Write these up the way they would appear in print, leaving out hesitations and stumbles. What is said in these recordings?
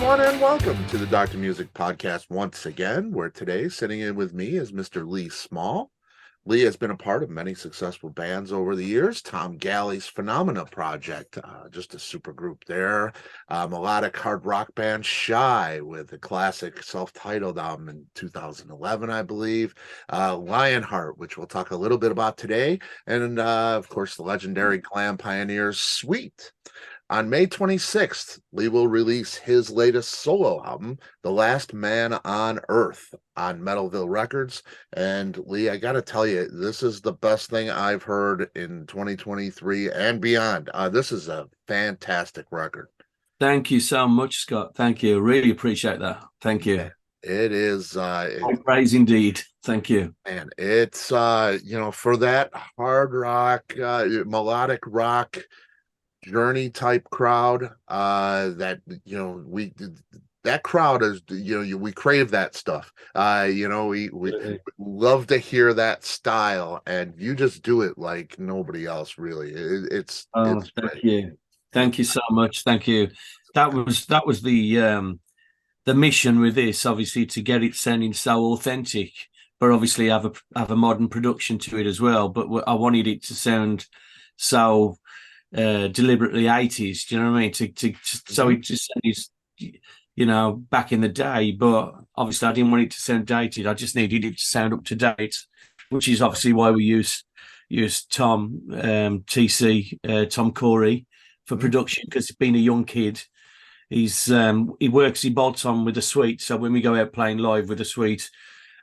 everyone, and welcome to the Dr. Music Podcast once again, where today sitting in with me is Mr. Lee Small. Lee has been a part of many successful bands over the years. Tom Galley's Phenomena Project, just a super group there. Melodic hard rock band Shy with a classic self-titled album in 2011, I believe. Lionheart, which we'll talk a little bit about today. And, of course, the legendary glam pioneers Sweet. On May 26th, Lee will release his latest solo album, The Last Man on Earth, on Metalville Records. And Lee, I got to tell you, this is the best thing I've heard in 2023 and beyond. This is a fantastic record. Thank you so much, Scott. Thank you. Really appreciate that. Thank you. It is praise indeed. Thank you. And it's for that hard rock, melodic rock, Journey type crowd, that that crowd is, we crave that stuff. We love to hear that style, and you just do it like nobody else, really. It's thank great. you. Thank you so much. Thank you. That was the mission with this, obviously, to get it sounding so authentic, but obviously have a modern production to it as well. But I wanted it to sound so deliberately 80s, do you know what I mean? So it just sounds, back in the day, but obviously I didn't want it to sound dated. I just needed it to sound up to date, which is obviously why we use Tom Tom Corey for production, because being a young kid, he bolts on with the Suite. So when we go out playing live with the Suite,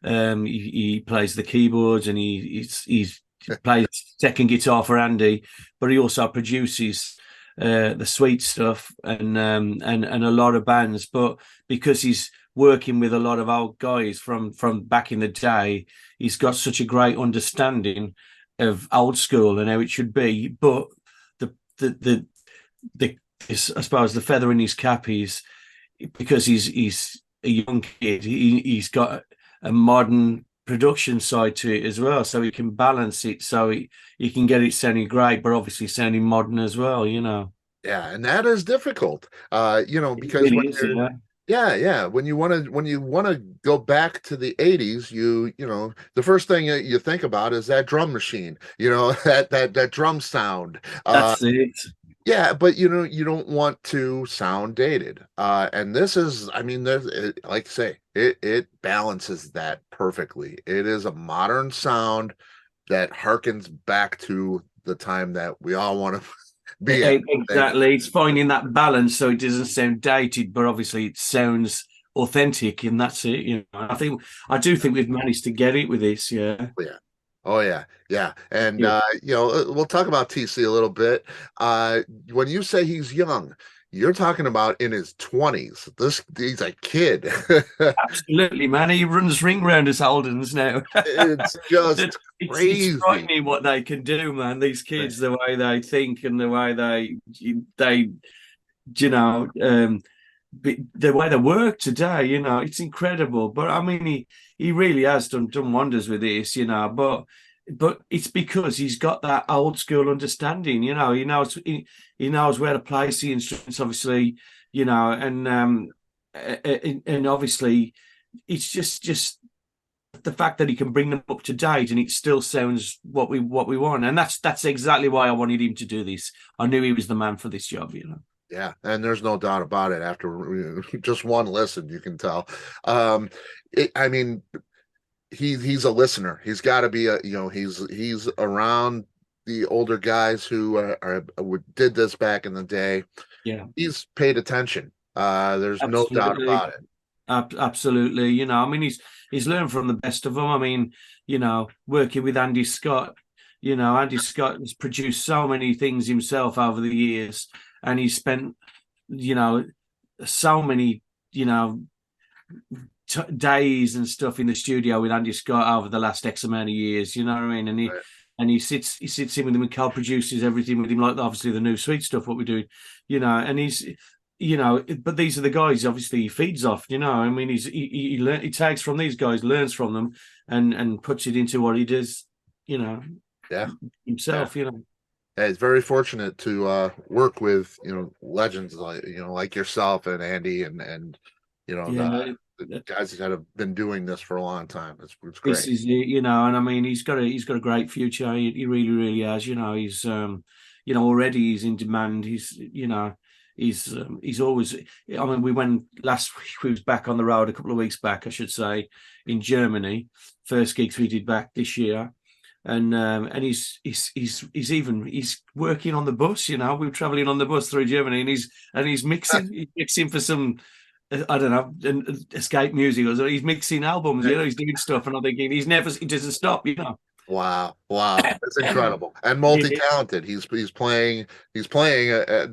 he plays the keyboards, and he's plays second guitar for Andy, but he also produces the Suite stuff and a lot of bands. But because he's working with a lot of old guys from back in the day, he's got such a great understanding of old school and how it should be. But the I suppose the feather in his cap is because he's a young kid. He's got a modern production side to it as well, so he can balance it, so he can get it sounding great, but obviously sounding modern as well. Yeah, and that is difficult, because really when you want to go back to the 80s, the first thing that you think about is that drum machine, that drum sound. That's it. Yeah, but you don't want to sound dated. And this is, like I say, it balances that perfectly. It is a modern sound that harkens back to the time that we all want to be at. Exactly. It's finding that balance so it doesn't sound dated, but obviously it sounds authentic, and that's it. I do think we've managed to get it with this. Yeah. Yeah. Oh yeah. And we'll talk about TC a little bit. When you say he's young, you're talking about in his 20s. He's a kid. Absolutely, man. He runs ring round us Holdens now. It's just crazy. It's frightening what they can do, man. These kids, the way they think and the way they the way they work today, it's incredible. But he really has done wonders with this, but it's because he's got that old school understanding. He knows where to place the instruments, obviously, and obviously it's just the fact that he can bring them up to date and it still sounds what we want. And that's exactly why I wanted him to do this. I knew he was the man for this job. Yeah, and there's no doubt about it. After just one listen, you can tell. He's a listener. He's got to be he's around the older guys who did this back in the day. Yeah, he's paid attention. There's no doubt about it. Absolutely. He's learned from the best of them. Working with Andy Scott. Andy Scott has produced so many things himself over the years. And he spent, so many, days and stuff in the studio with Andy Scott over the last X amount of years. You know what I mean? And he sits in with him and co-produces everything with him, like obviously the new Sweet stuff, what we're doing. And he's, but these are the guys. Obviously, he feeds off. He takes from these guys, learns from them, and puts it into what he does. Yeah, himself. Yeah. It's very fortunate to work with legends like like yourself and Andy and Yeah, the guys that have been doing this for a long time. It's this great. is it, you know, and I mean, he's got a great future. He really, really has. You know, already he's in demand. He's always. I mean, we went last week. We was back on the road a couple of weeks back, I should say, in Germany. First gigs we did back this year, and he's working on the bus. You know, we were traveling on the bus through Germany, and he's mixing for some. I don't know, escape music. Or he's mixing albums, he's doing stuff, and I'm thinking he doesn't stop, Wow, wow, that's incredible and It- multi-talented. He's playing a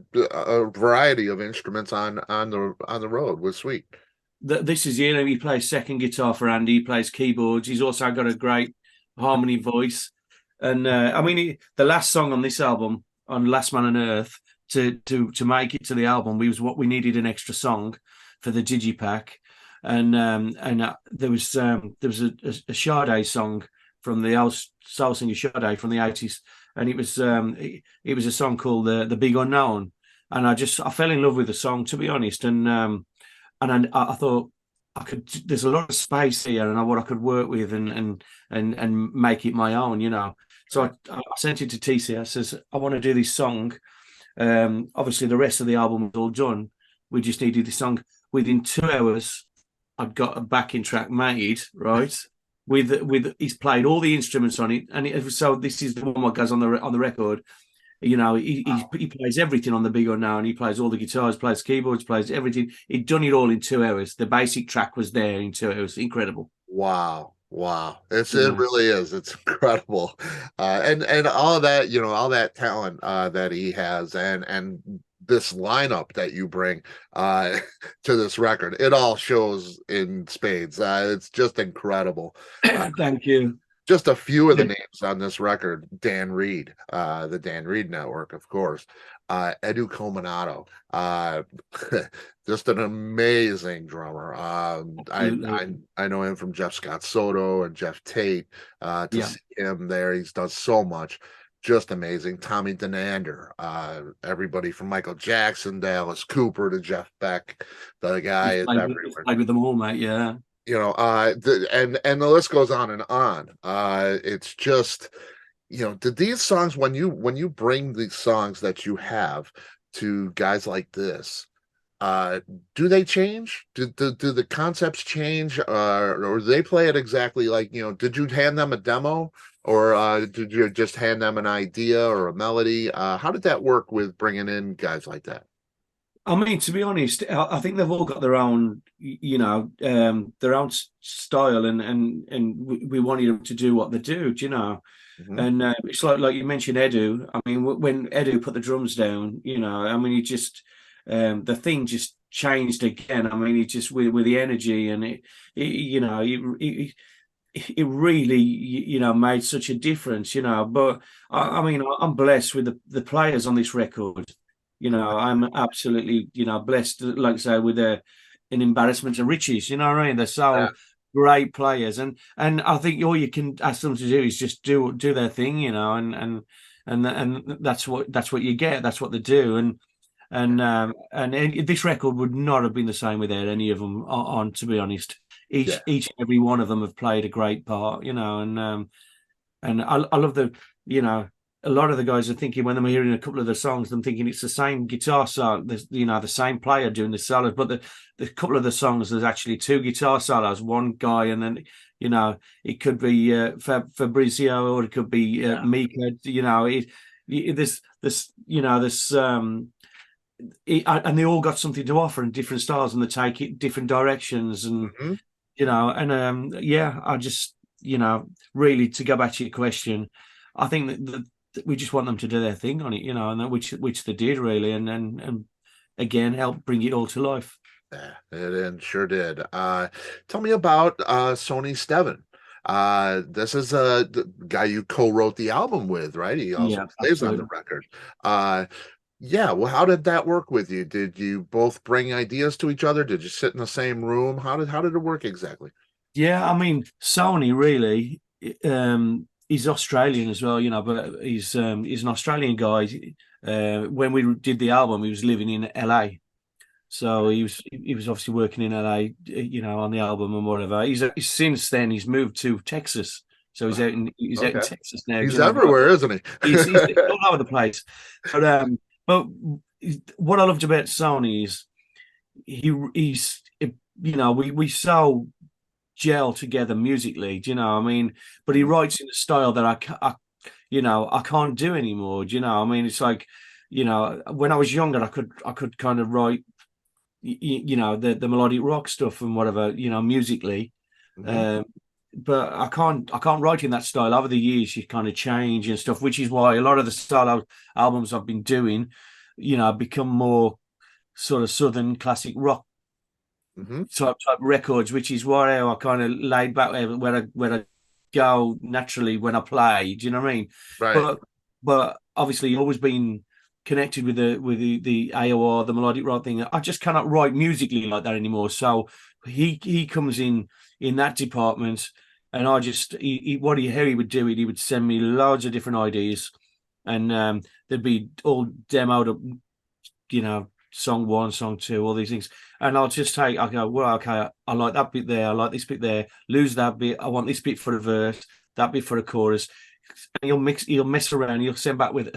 variety of instruments on the road with Sweet. this is, he plays second guitar for Andy, he plays keyboards. He's also got a great harmony voice. And I mean, the last song on this album, on Last Man on Earth, to make it to the album, we needed an extra song for the digipack, and there was a Sade song from the old soul singer Sade from the 80s, and it was a song called the Big Unknown, and I fell in love with the song, to be honest, and I thought I could. There's a lot of space here, and what I could work with and make it my own, So I sent it to TC. I says I want to do this song. Obviously, the rest of the album was all done. We just needed the song. Within 2 hours, I'd got a backing track made, right? With he's played all the instruments on it, and so this is the one that goes on the record. He plays everything on the big one now, and he plays all the guitars, plays keyboards, plays everything. He'd done it all in 2 hours. The basic track was there in 2 hours. Incredible. Wow. Wow. It Yeah. really is. It's incredible. And all of that, all that talent that he has and this lineup that you bring uh to this record, it all shows in spades. It's just incredible. Thank you. Just a few of the names on this record: Dan Reed, the Dan Reed Network, of course, Edu Cominato, just an amazing drummer. I know him from Jeff Scott Soto and Jeff Tate. To Yeah. see him there, he's done so much. Just amazing. Tommy Denander, everybody from Michael Jackson, Dallas Cooper to Jeff Beck. The guy is He's everywhere. played with them all, mate. Yeah. And the list goes on and on. It's just, did these songs, when you bring these songs that you have to guys like this, do they change? Do the concepts change, or do they play it exactly like, did you hand them a demo, or did you just hand them an idea or a melody? How did that work with bringing in guys like that? I mean, to be honest, I think they've all got their own, their own style, and we wanted them to do what they do, Mhm. And it's like you mentioned Edu. I mean, when Edu put the drums down, I mean, he just the thing just changed again. I mean, he just with the energy, and it really made such a difference. But I mean, I'm blessed with the players on this record. I'm absolutely, blessed, like I say, with an embarrassment of riches. You know what I mean? They're Yeah. so great players, and I think all you can ask them to do is just do their thing, and that's what you get. That's what they do, and this record would not have been the same without any of them on. To be honest, Yeah. each and every one of them have played a great part, and I love a lot of the guys are thinking when they're hearing a couple of the songs, I'm thinking it's the same guitar solo, the same player doing the solos. But the couple of the songs, there's actually two guitar solos, one guy, and then it could be Fabrizio, or it could be Mika. And they all got something to offer in different styles, and they take it different directions, and Mhm. I just really, to go back to your question, I think that we just want them to do their thing on it, and which they did really, and again help bring it all to life. Yeah, it sure did. Tell me about Sony Steven. This is the guy you co-wrote the album with, right? He also Yeah, plays on the absolutely. record. Yeah, well, how did that work with you? Did you both bring ideas to each other? Did you sit in the same room? How did it work exactly? Yeah, I mean, Sony really, he's Australian as well, but he's an Australian guy. When we did the album, he was living in LA. So he was obviously working in LA, on the album and whatever. He's since then he's moved to Texas, so he's out in Texas now. He's everywhere, isn't he? He's all over the place. But what I loved about Sony is we so gel together musically. Do you know what I mean? But he writes in a style that I can't do anymore. Do you know what I mean? It's like, when I was younger, I could kind of write the melodic rock stuff and whatever, musically. But I can't write in that style. Over the years you kind of change and stuff, which is why a lot of the style albums I've been doing become more sort of southern classic rock type records, which is why I kind of laid back where I go naturally when I play. Do you know what I mean? Right. But obviously always been connected with the AOR, the melodic rock thing. I just cannot write musically like that anymore. So he comes in that department, and I just how he would do it. He would send me loads of different ideas, and they'd be all demoed up, song 1, song 2, all these things, and I'll go, well, okay, I like that bit there, I like this bit there, lose that bit, I want this bit for the verse, that bit for the chorus. And he'll mess around. He'll send back with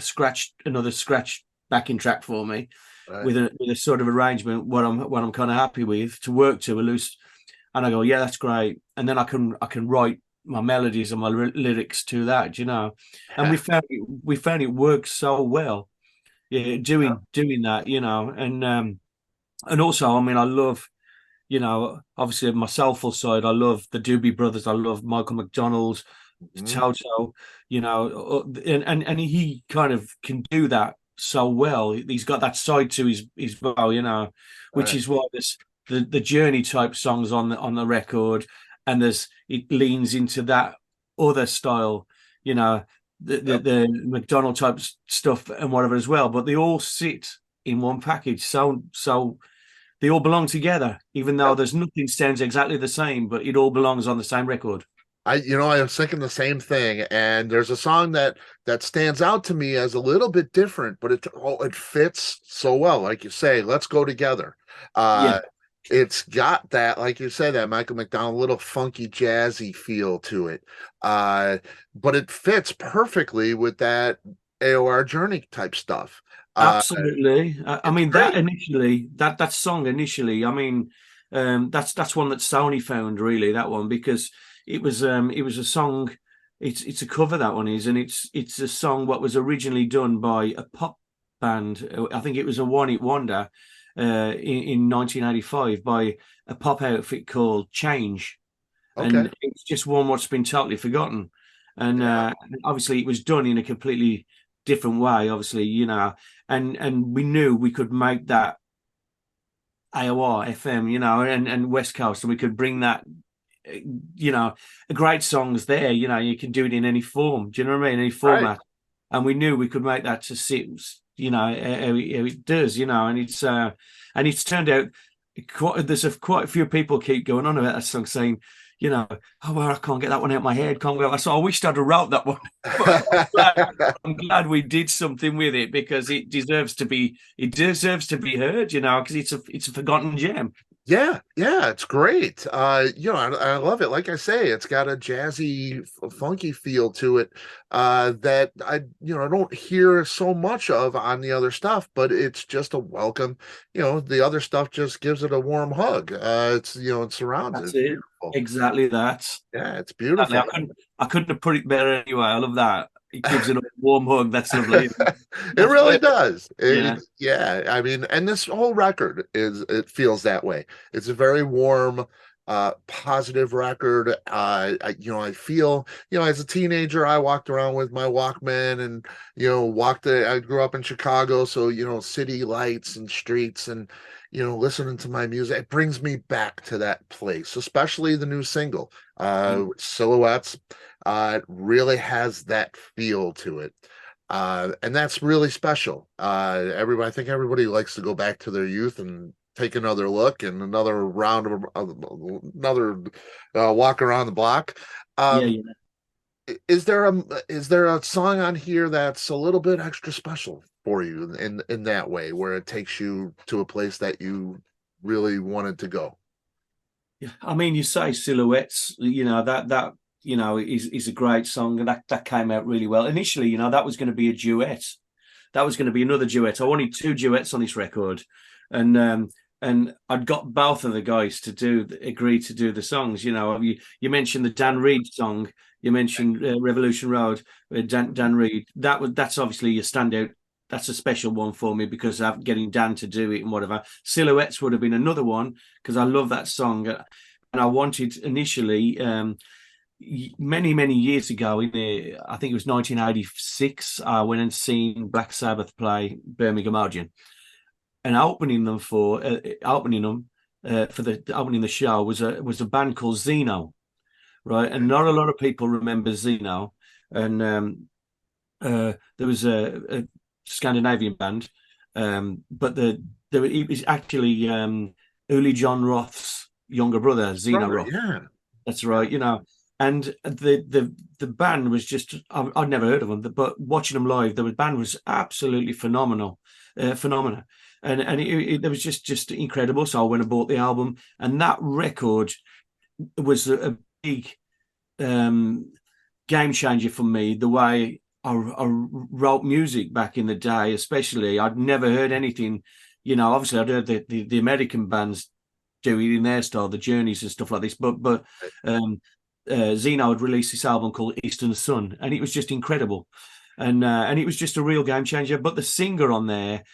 another scratch backing track for me, with a sort of arrangement what I'm kind of happy with to work to a loose. And I go, yeah, that's great. And then I can write my melodies and my lyrics to that, And we found it works so well, doing that, and also, I mean, I love, obviously my soulful side. I love the Doobie Brothers. I love Michael McDonald. Toto, and he kind of can do that so well. He's got that side to his bow, which is why there's the Journey type songs on the record, and it leans into that other style, the McDonald type stuff and whatever as well. But they all sit in one package, so they all belong together, even though there's nothing sounds exactly the same, but it all belongs on the same record. I was thinking the same thing, and there's a song that stands out to me as a little bit different, but it fits so well. Like you say, let's go together. It's got that, like you said, that Michael McDonald little funky jazzy feel to it, but it fits perfectly with that AOR Journey type stuff. Absolutely. I mean, that song initially, I mean, that's one that Sony found, really, that one, because it was a song. It's a cover, that one is, and it's a song what was originally done by a pop band. I think it was a one-hit wonder in 1985 by a pop outfit called Change, and it's just one what's been totally forgotten. And obviously it was done in a completely different way, obviously, and we knew we could make that AOR FM, and West Coast, and we could bring that. A great songs there, you can do it in any form. Do you know what I mean? Any format. Right. And we knew we could make that to sit, how it does, and it's turned out there's quite a few people keep going on about that song saying, oh, well, I can't get that one out of my head. I wished I'd have wrote that one. I'm glad we did something with it, because it deserves to be heard, because it's a forgotten gem. Yeah, it's great. I love it. Like I say, it's got a jazzy, funky feel to it that I don't hear so much of on the other stuff, but it's just a welcome. The other stuff just gives it a warm hug. It's surrounded. That's it. Exactly that. Yeah, it's beautiful. I couldn't have put it better anyway. I love that. It gives it a warm hug. That's lovely. It really does. Yeah. I mean, and this whole record it feels that way. It's a very warm, positive record. I feel, as a teenager, I walked around with my Walkman and, I grew up in Chicago. So, city lights and streets and, listening to my music, it brings me back to that place, especially the new single, Silhouettes. It really has that feel to it. And that's really special. I think everybody likes to go back to their youth and take another look and another round of another walk around the block. is there a song on here that's a little bit extra special for you in that way, where it takes you to a place that you really wanted to go? Yeah, I mean, you say Silhouettes, is a great song, and that came out really well. Initially, that was going to be a duet. That was going to be another duet. I wanted two duets on this record, and I'd got both of the guys to agree to do the songs. You mentioned the Dan Reed song. You mentioned Revolution Road, Dan Reed. That's obviously a standout. That's a special one for me because I'm getting Dan to do it and whatever. Silhouettes would have been another one because I love that song, and I wanted initially. Many years ago, I think it was 1986, I went and seen Black Sabbath play Birmingham Odeon, and opening the show was a band called Zeno, right? And not a lot of people remember Zeno, and there was a Scandinavian band, but it was actually Uli John Roth's younger brother, Zeno Roth. Yeah, that's right. And the band was just I'd never heard of them, but watching them live, the band was absolutely phenomenal, and it was just incredible. So I went and bought the album, and that record was a big game changer for me. The way I wrote music back in the day, especially, I'd never heard anything. Obviously, I'd heard the American bands do it in their style, the Journeys and stuff like this, but Zeno had released this album called Eastern Sun, and it was just incredible, and it was just a real game changer. But the singer on there,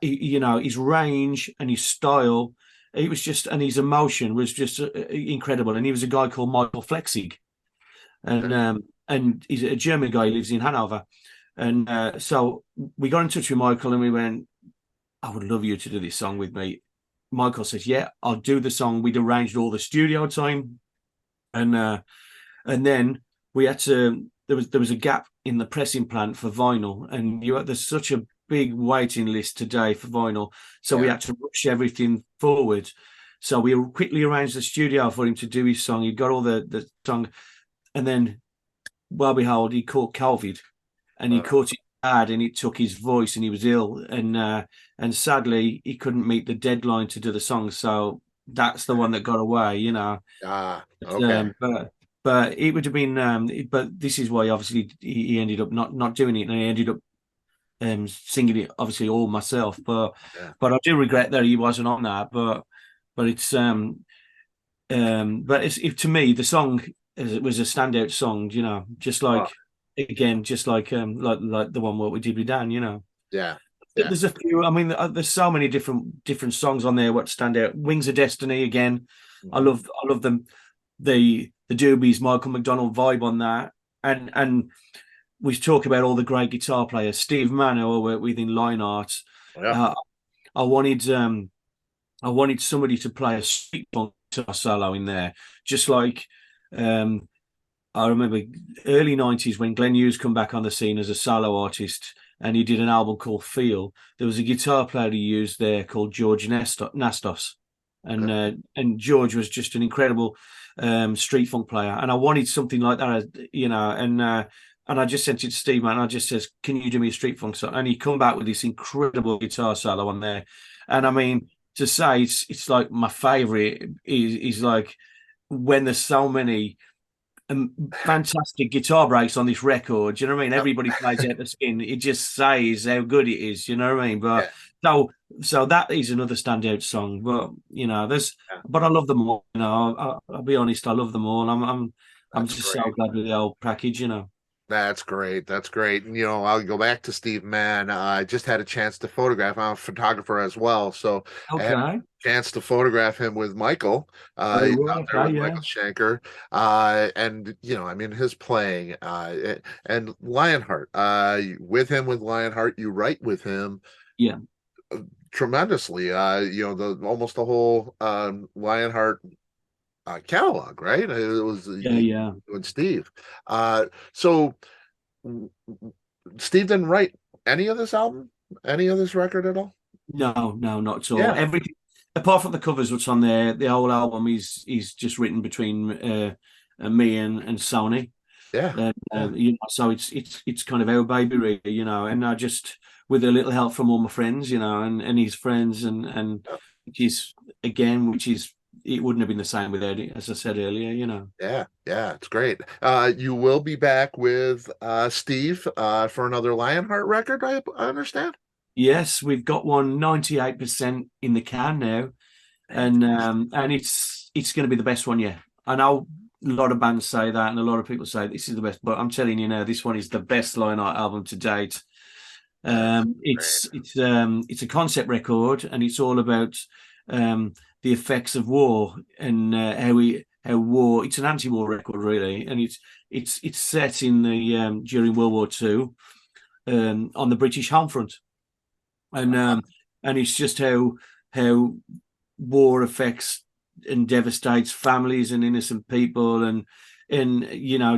his range and his style, it was just, and his emotion was just incredible. And he was a guy called Michael Flexig, and he's a German guy, he lives in Hanover, and so we got in touch with Michael, and we went, I would love you to do this song with me. Michael says, yeah, I'll do the song. We'd arranged all the studio time. And then we had to. There was a gap in the pressing plant for vinyl, and there's such a big waiting list today for vinyl, so we had to rush everything forward. So we quickly arranged the studio for him to do his song. He got all the song, and then, well, behold, he caught COVID, and he caught it bad, and it took his voice, and he was ill, and sadly he couldn't meet the deadline to do the song. So that's the one that got away, okay. But it would have been. But this is why obviously he ended up not doing it, and I ended up singing it obviously all myself. But I do regret that he wasn't on that. But it's to me the song was a standout song. Just like just like the one what we did with Dan. Yeah. There's a few. I mean, there's so many different songs on there. What stand out? Wings of Destiny again. I love them. The Doobies, Michael McDonald vibe on that, and we talk about all the great guitar players. Steve Mann, who I worked with in Lionheart. Yeah. I wanted somebody to play a street funk guitar solo in there, just like I remember early '90s when Glenn Hughes come back on the scene as a solo artist, and he did an album called Feel. There was a guitar player he used there called George Nastos, and George was just an incredible street funk player, and I wanted something like that, and I just sent it to Steve, man. I just says, "Can you do me a street funk song?" And he come back with this incredible guitar solo on there, and I mean, to say it's like my favorite is like when there's so many fantastic guitar breaks on this record. Do you know what I mean? Everybody plays out the skin. It just says how good it is. You know what I mean? But so that is another standout song. But but I love them all. I'll be honest, I love them all. I'm just so glad with the old package. That's great. That's great. And, I'll go back to Steve Mann. I just had a chance to photograph. I'm a photographer as well. So I had a chance to photograph him with Michael. He's out there with Michael Schenker. And, I mean, his playing and Lionheart. With Lionheart, you write with him. Yeah. Tremendously. Almost the whole Lionheart catalog, right? It was with Steve. So Steve didn't write any of this album, any of this record at all? No, not at all. Everything apart from the covers, what's on there, the whole album is just written between me and Sony. Yeah. And Yeah. so it's kind of our baby, really, and I just with a little help from all my friends, and his friends, and which is which is it wouldn't have been the same without it, as I said earlier. Yeah, yeah, it's great. You will be back with Steve for another Lionheart record, I understand. Yes, we've got one 98% in the can now, and it's going to be the best one yet. I know a lot of bands say that, and a lot of people say this is the best, but I'm telling you now, this one is the best Lionheart album to date. That's great. It's a concept record, and it's all about the effects of war and how war. It's an anti-war record, really, and it's set in the during World War II on the British home front, and um, and it's just how war affects and devastates families and innocent people, and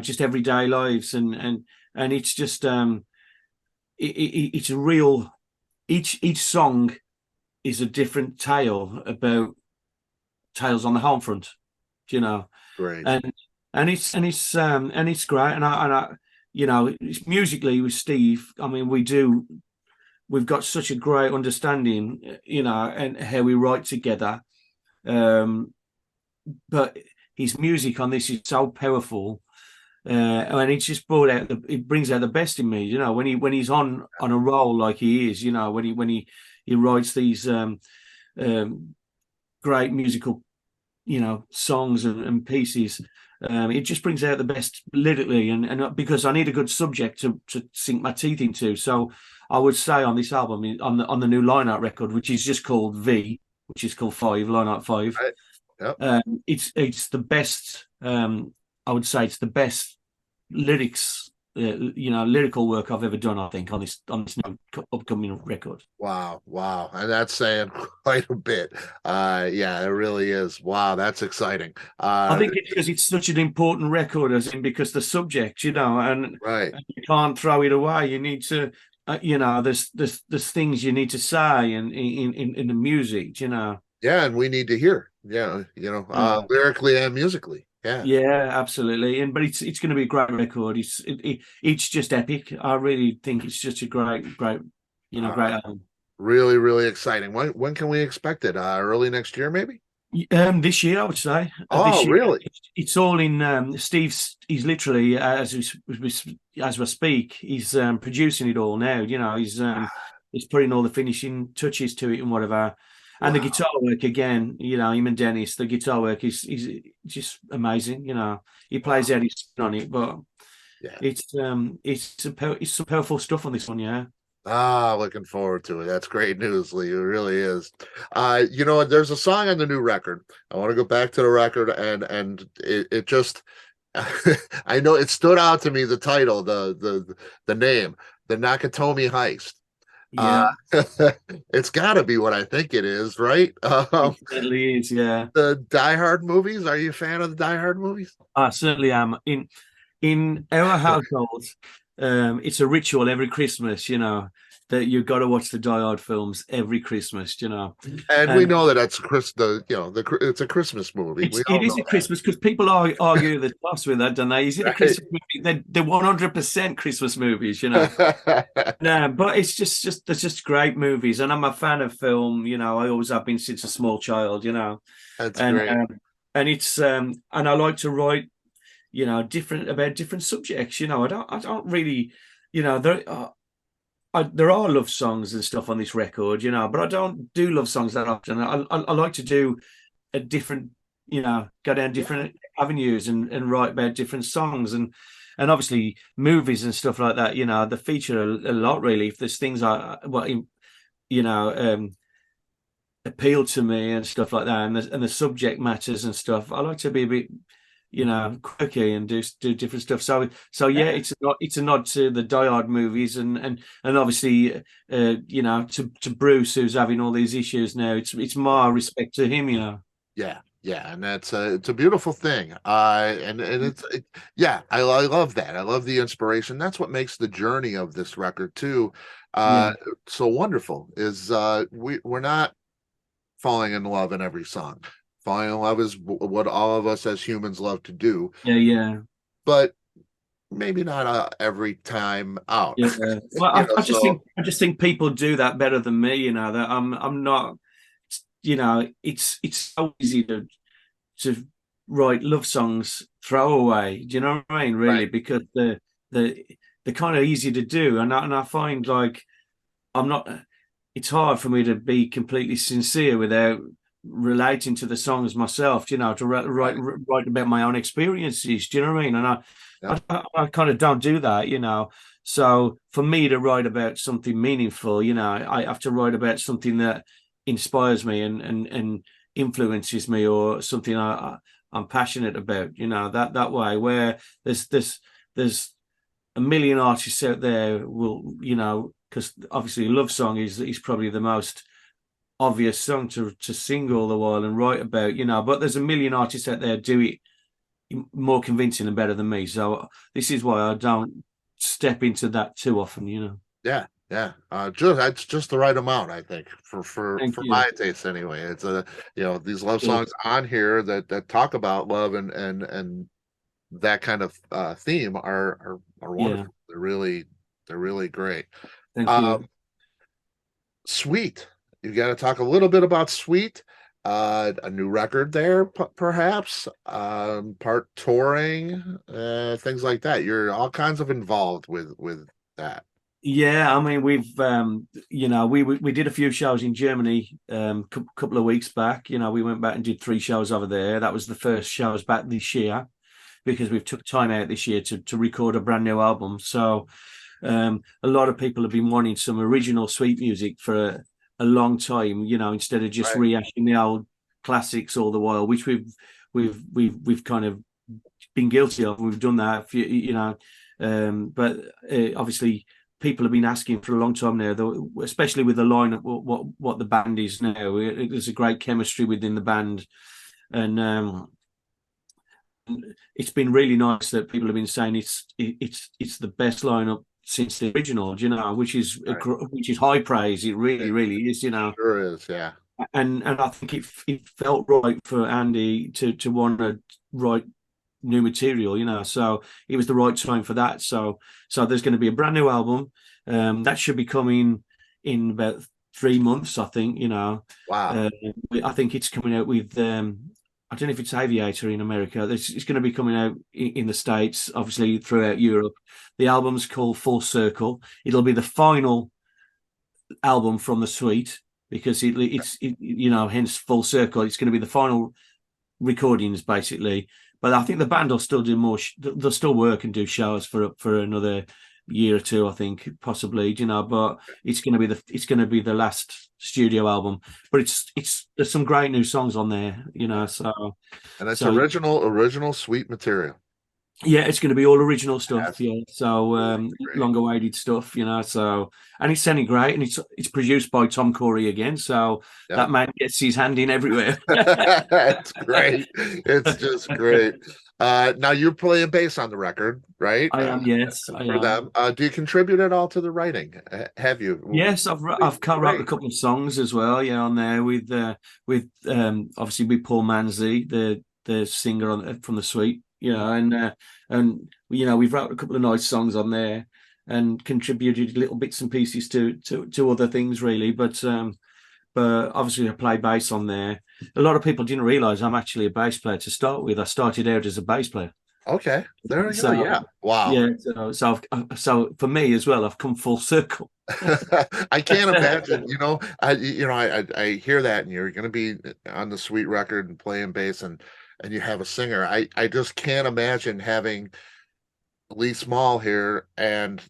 just everyday lives, and it's just it's a real each song is a different tale about tales on the home front, you know, Great. and it's great, it's musically with Steve. I mean, we've got such a great understanding, and how we write together. Um, but his music on this is so powerful, and it's just it brings out the best in me. When he's on a roll like he is. When he writes these great musical, songs and pieces. It just brings out the best lyrically, and because I need a good subject to sink my teeth into. So I would say on this album, on the new Lionheart record, which is just called V, which is called Lionheart 5. Right. Yep. It's the best. I would say it's the best lyrics, lyrical work I've ever done. I think on this new upcoming record. Wow, wow. And that's saying quite a bit. Yeah, it really is. Wow, that's exciting. I think it's because it's such an important record, as in because the subject, and Right. you can't throw it away. You need to, there's things you need to say in the music. Yeah, and we need to hear. Yeah, Yeah. lyrically and musically. Yeah. Yeah, absolutely. But it's going to be a great record. It's just epic. I really think it's just a great, great album. Really, really exciting. When can we expect it? Early next year, maybe? This year, I would say. Oh, This year, really? it's all in. Steve's. He's literally as we speak. He's producing it all now. He's putting all the finishing touches to it and whatever. And the Wow. guitar work again. Him and Dennis. The guitar work is just amazing. He plays out his spin on it, but Yeah. it's some powerful stuff on this one. Yeah. Looking forward to it. That's great news, Lee. It really is. There's a song on the new record. I want to go back to the record and it just I know it stood out to me, the title, the name, the Nakatomi Heist. Uh Yeah. it's gotta be what I think it is, right? It certainly is. Yeah. The Die Hard movies. Are you a fan of the Die Hard movies? I certainly am. In our household, it's a ritual every Christmas, that you've got to watch the Die Hard films every Christmas. And we And know that that's it's a Christmas movie. We it all is know a Christmas because people argue the toss with that, don't they? Is it a that, Christmas movie? They're 100% Christmas movies. right? No, but it's just there's just great movies, and I'm a fan of film. I always have been since a small child. That's And great. and it's and I like to write, different subjects. I don't really, there are love songs and stuff on this record, but I don't do love songs that often. I like to do a different, go down different avenues and write about different songs, and obviously movies and stuff like that. They feature a lot, really. If there's things appeal to me and stuff like that, and the subject matters and stuff, I like to be a bit, quirky and do different stuff. So yeah, it's a nod to the Die Hard movies, and obviously, to Bruce, who's having all these issues now. It's my respect to him. Yeah, yeah, and it's a beautiful thing. Yeah, I love that. I love the inspiration. That's what makes the journey of this record too, Yeah, so wonderful. Is we're not falling in love in every song. Falling in love is what all of us as humans love to do. yeah, yeah. But maybe not every time out. Yeah. Well, You know, so I just think people do that better than me. You know that I'm not. You know, it's so easy to write love songs throwaway. Do you know what I mean? right, Really, because the they're kind of easy to do, and I find like I'm not. It's hard for me to be completely sincere without relating to the songs myself. You know, to right, write about my own experiences. Do you know what I mean? And yeah, I kind of don't do that. You know, so for me to write about something meaningful, you know, I have to write about something that inspires me and influences me, or something I'm passionate about. You know, that way where there's a million artists out there will, you know, because obviously love song is probably the most obvious song to sing all the while and write about, you know, but there's a million artists out there do it more convincing and better than me. So this is why I don't step into that too often, you know. yeah, yeah. Just that's just the right amount, I think, Thank for you. my taste anyway. It's a you know these love Good. songs on here that talk about love and that kind of theme are Yeah. wonderful. They're really great. Thank Um, you. Sweet. You got to talk a little bit about Sweet. A new record there, perhaps. Part touring, things like that. You're all kinds of involved with that. Yeah, I mean you know, we did a few shows in Germany couple of weeks back. You know, we went back and did 3 shows over there. That was the first shows back this year, because we've took time out this year to record a brand new album. So a lot of people have been wanting some original Sweet music for a long time, you know, instead of just Right. rehashing the old classics all the while, which we've kind of been guilty of. We've done that, you know, but obviously people have been asking for a long time now, though, especially with the line of what the band is now. There's a great chemistry within the band, and it's been really nice that people have been saying it's the best lineup since the original, you know, Right. which is high praise. It really, It really is, you know. sure is. Yeah. And I think it felt right for Andy to want to write new material, you know. So it was the right time for that. So there's going to be a brand new album that should be coming in about 3 months, I think. You know, Wow. uh, I think it's coming out with. I don't know if it's Aviator in America. It's going to be coming out in the States, obviously throughout Europe. The album's called Full Circle. It'll be the final album from the suite, because you know, hence Full Circle. It's going to be the final recordings basically. But I think the band will still do more. They'll still work and do shows for another year or two, I think, possibly. You know, but it's going to be the last studio album. But it's there's some great new songs on there. You know, And it's so original Sweet material. yeah, it's going to be all original stuff. That's Yeah, so really great. long awaited stuff. You know, so and it's sounding great, and it's produced by Tom Corey again. So Yeah. that man gets his hand in everywhere. It's great. It's just great. Now you're playing bass on the record, right? I am, yes, I For am. them. Do you contribute at all to the writing? Have you? Yes, I've co-wrote a Great. couple of songs as well. Yeah, on there with obviously with Paul Manzi, the singer from the Suite. You know, and you know, we've wrote a couple of nice songs on there and contributed little bits and pieces to other things really. But obviously I play bass on there. A lot of people didn't realize I'm actually a bass player to start with. I started out as a bass player. Okay. There we go. So Yeah. Wow. yeah, so for me as well, I've come full circle. I can't imagine, I hear that and you're going to be on the Sweet record and playing bass and you have a singer. I just can't imagine having Lee Small here and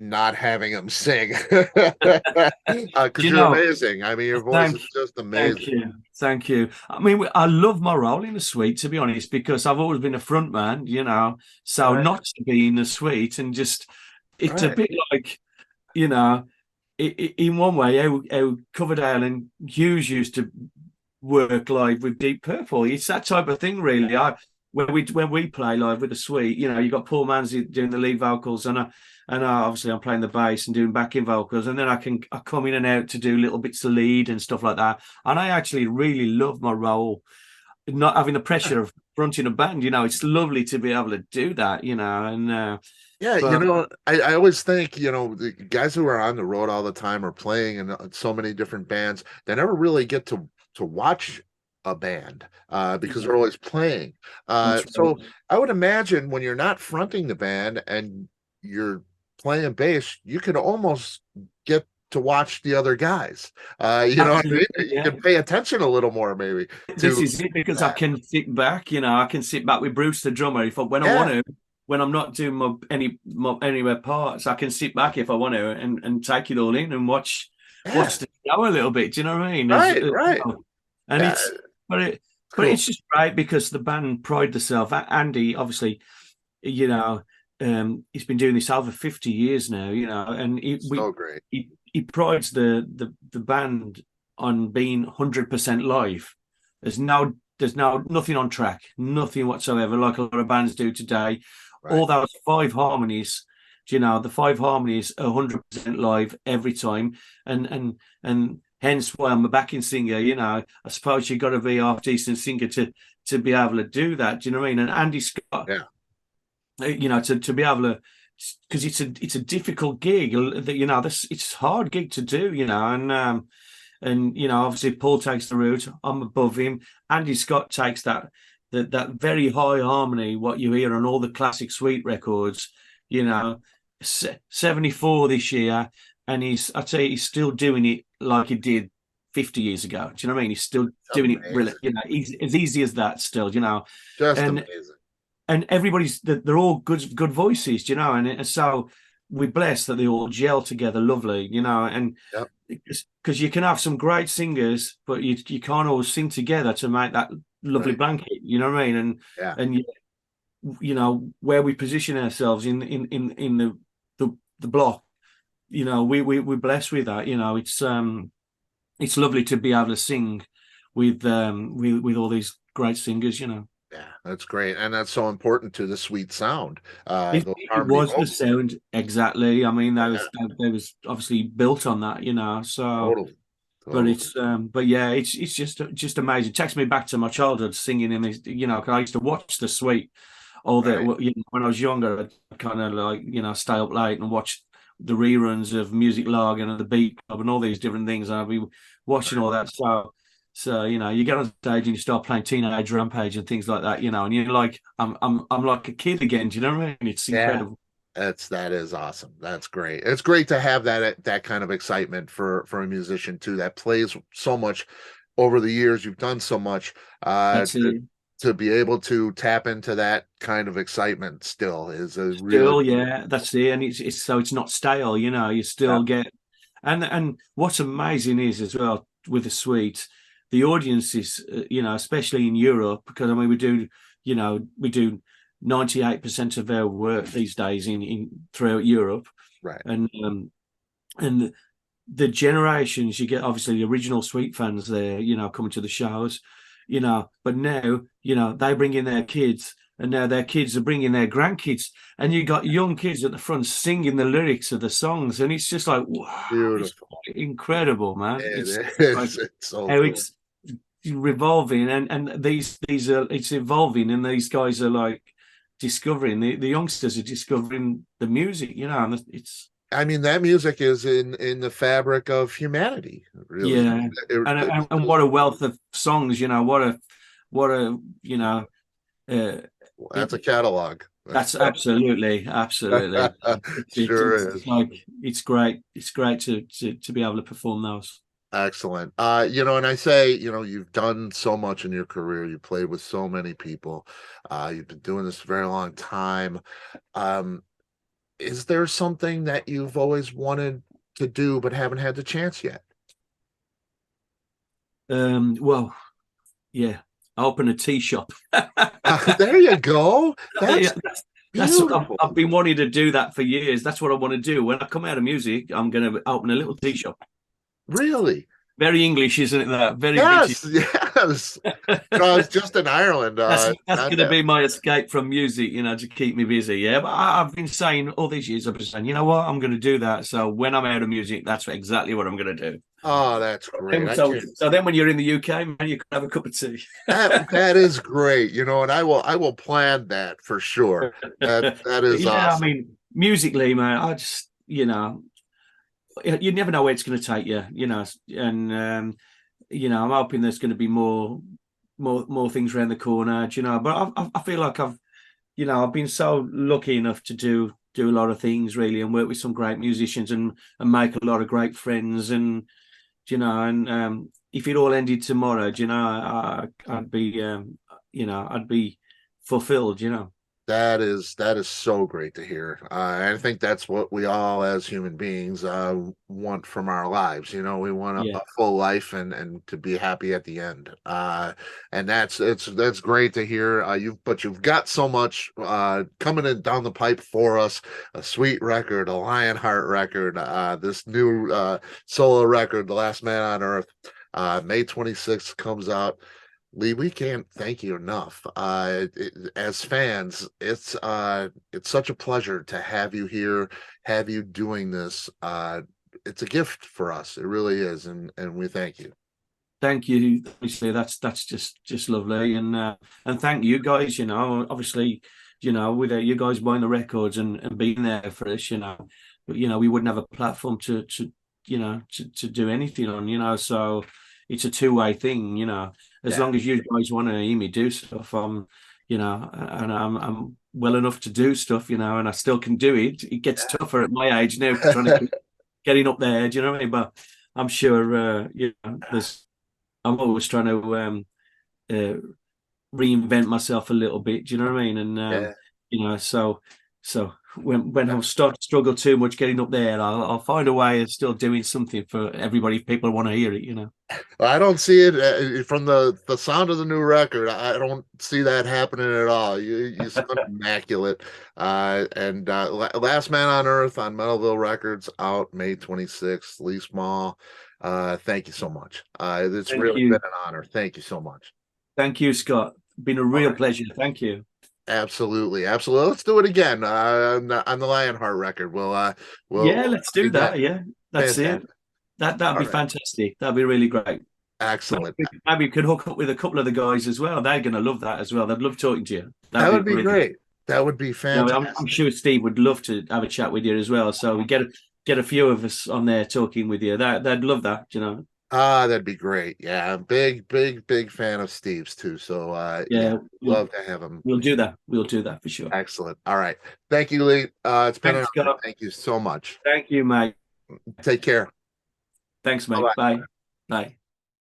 not having him sing Do because you you're know? amazing. I mean, your voice Thank, is just thank amazing. you, thank you. I mean, I love my role in the suite, to be honest, because I've always been a front man, you know. So Right, not to be in the suite and just, it's a right, bit like, you know, in one way, how Coverdale and Hughes used to work live with Deep Purple. It's that type of thing, really. When we play live with the suite, you know, you got Paul Manzi doing the lead vocals, and obviously I'm playing the bass and doing backing vocals, and then I come in and out to do little bits of lead and stuff like that. And I actually really love my role, not having the pressure of fronting a band. You know, it's lovely to be able to do that. You know, and Yeah, But I always think, the guys who are on the road all the time or playing in so many different bands, they never really get to watch a band because yeah, they're always playing. that's right. So I would imagine when you're not fronting the band and you're playing bass, you can almost get to watch the other guys. You know what I mean? Absolutely, You yeah. can pay attention a little more maybe This to is it because I that. can sit back. I can sit back with Bruce the drummer if when I want Yeah, to. When I'm not doing anywhere parts, I can sit back if I want to and take it all in and yeah, watch the show a little bit. Do you know what I mean? right, right. And Yeah, but it but cool. it's just great because the band pride themselves. Andy, obviously, you know, he's been doing this over 50 years now. And So great. he prides the band on being 100% live. There's no nothing on track, nothing whatsoever, like a lot of bands do today. Right. All those five harmonies, the five harmonies are 100% live every time, and hence why I'm a backing singer. I suppose you've got to be a half decent singer to be able to do that. Do you know what I mean? And Andy Scott, Yeah. to be able to, because it's a difficult gig. It's a hard gig to do. And obviously Paul takes the root. I'm above him. Andy Scott takes that very high harmony, what you hear on all the classic Sweet records. 74 this year, and I tell you, he's still doing it like he did 50 years ago. Do you know what I mean? He's still doing it brilliant. Amazing. He's as easy as that still. Just And amazing. everybody's they're all good voices. And so we're blessed that they all gel together lovely. And Yep. because you can have some great singers, but you can't always sing together to make that lovely Right. blanket. You know what I mean? Yeah. And where we position ourselves in the block. We're blessed with that. It's lovely to be able to sing with all these great singers. Yeah. That's great. And that's so important to the sweet sound. Those It harmony was the vocals. sound exactly. I mean, Yeah. they was obviously built on that. So. Totally. But Totally. but yeah, it's just amazing. It takes me back to my childhood singing in this. 'Cause I used to watch the Sweet all the Right. when I was younger. I'd kind of like stay up late and watch the reruns of Music Log and the Beat Club and all these different things. And I'd be watching all that. So you get on stage and you start playing Teenage Rampage and things like that. And you're like, I'm like a kid again. Do you know what I mean? It's Yeah. incredible. That is awesome. That's great. It's great to have that kind of excitement for a musician too that plays so much over the years. You've done so much That's it. to be able to tap into that kind of excitement still is a really Still, yeah, that's it, and it's so it's not stale. You yeah, still get, and what's amazing is as well with the Swedes, the audiences, especially in Europe, because I mean we do 98% of our work these days in throughout Europe, right. and the generations you get, obviously the original Sweet fans there, coming to the shows, but now they bring in their kids, and now their kids are bringing their grandkids, and you got young kids at the front singing the lyrics of the songs, and it's just like, wow, it's Beautiful. incredible, man. It It's like is. It's so how cool. it's revolving, and these are it's evolving, and these guys are like discovering the youngsters are discovering the music, and it's I mean, that music is in the fabric of humanity, really. yeah, and what a wealth of songs, what a That's it, a catalog. that's absolutely. Sure It's is. like it's great to be able to perform those. Excellent. And I say, you've done so much in your career. You played with so many people. You've been doing this a very long time. Um, is there something that you've always wanted to do but haven't had the chance yet? Well, yeah, I open a tea shop. There you go. Yeah, That's that's I've, beautiful. I've been wanting to do that for years. That's what I want to do. When I come out of music, I'm going to open a little tea shop. Really? Very English, isn't it? That very British. Yes, yes. I was just in Ireland. That's Not going to that. be my escape from music, to keep me busy. Yeah, but I've been saying all these years, I've been saying, you know what, I'm going to do that. So when I'm out of music, that's exactly what I'm going to do. Oh, that's great. And I so, can't. so then when you're in the UK, man, you can have a cup of tea. That is great. And I will plan that for sure. That is Yeah, I awesome. mean, musically, man, I just, you never know where it's going to take you, and I'm hoping there's going to be more things around the corner, But I feel like I've been so lucky enough to do a lot of things really, and work with some great musicians and make a lot of great friends, and if it all ended tomorrow, I'd be I'd be fulfilled, That is so great to hear. I think that's what we all as human beings want from our lives. We want Yeah. a full life and to be happy at the end. And that's great to hear. You've got so much coming in down the pipe for us. A sweet record, a Lionheart record, this new solo record, The Last Man on Earth. May 26th comes out. Lee, we can't thank you enough. As fans, it's such a pleasure to have you here, have you doing this. It's a gift for us. It really is, and we thank you. Thank you. Obviously, that's just lovely, and thank you guys. Obviously, with you guys buying the records and being there for us, but we wouldn't have a platform to do anything on. So it's a two-way thing. As long as you guys want to hear me do stuff, and I'm well enough to do stuff, and I still can do it. It gets tougher at my age now, trying to getting up there. Do you know what I mean? But I'm sure, I'm always trying to reinvent myself a little bit. Do you know what I mean? And so when I start to struggle too much getting up there, I'll find a way of still doing something for everybody if people want to hear it. Well, I don't see it from the sound of the new record. I don't see that happening at all. You sound immaculate. Last Man on Earth on Metalville Records out May 26th. Lee Small, thank you so much. It's really been an honor. Thank you so much. Thank you, Scott. Been a real pleasure. Thank you. Absolutely. Let's do it again on the Lionheart record. Let's do that. Yeah, that's fantastic. It. That'd be fantastic. That'd be really great. Excellent. Maybe we could hook up with a couple of the guys as well. They're going to love that as well. They'd love talking to you. That would be great. That would be fantastic. I'm sure Steve would love to have a chat with you as well. So we get a few of us on there talking with you. They'd love that. That'd be great. Yeah, I'm big fan of Steve's too. So love to have him. We'll do that. We'll do that for sure. Excellent. All right. Thank you, Lee. It's been an honor. Thank you so much. Thank you, mate. Take care. Thanks, mate. Bye. Bye.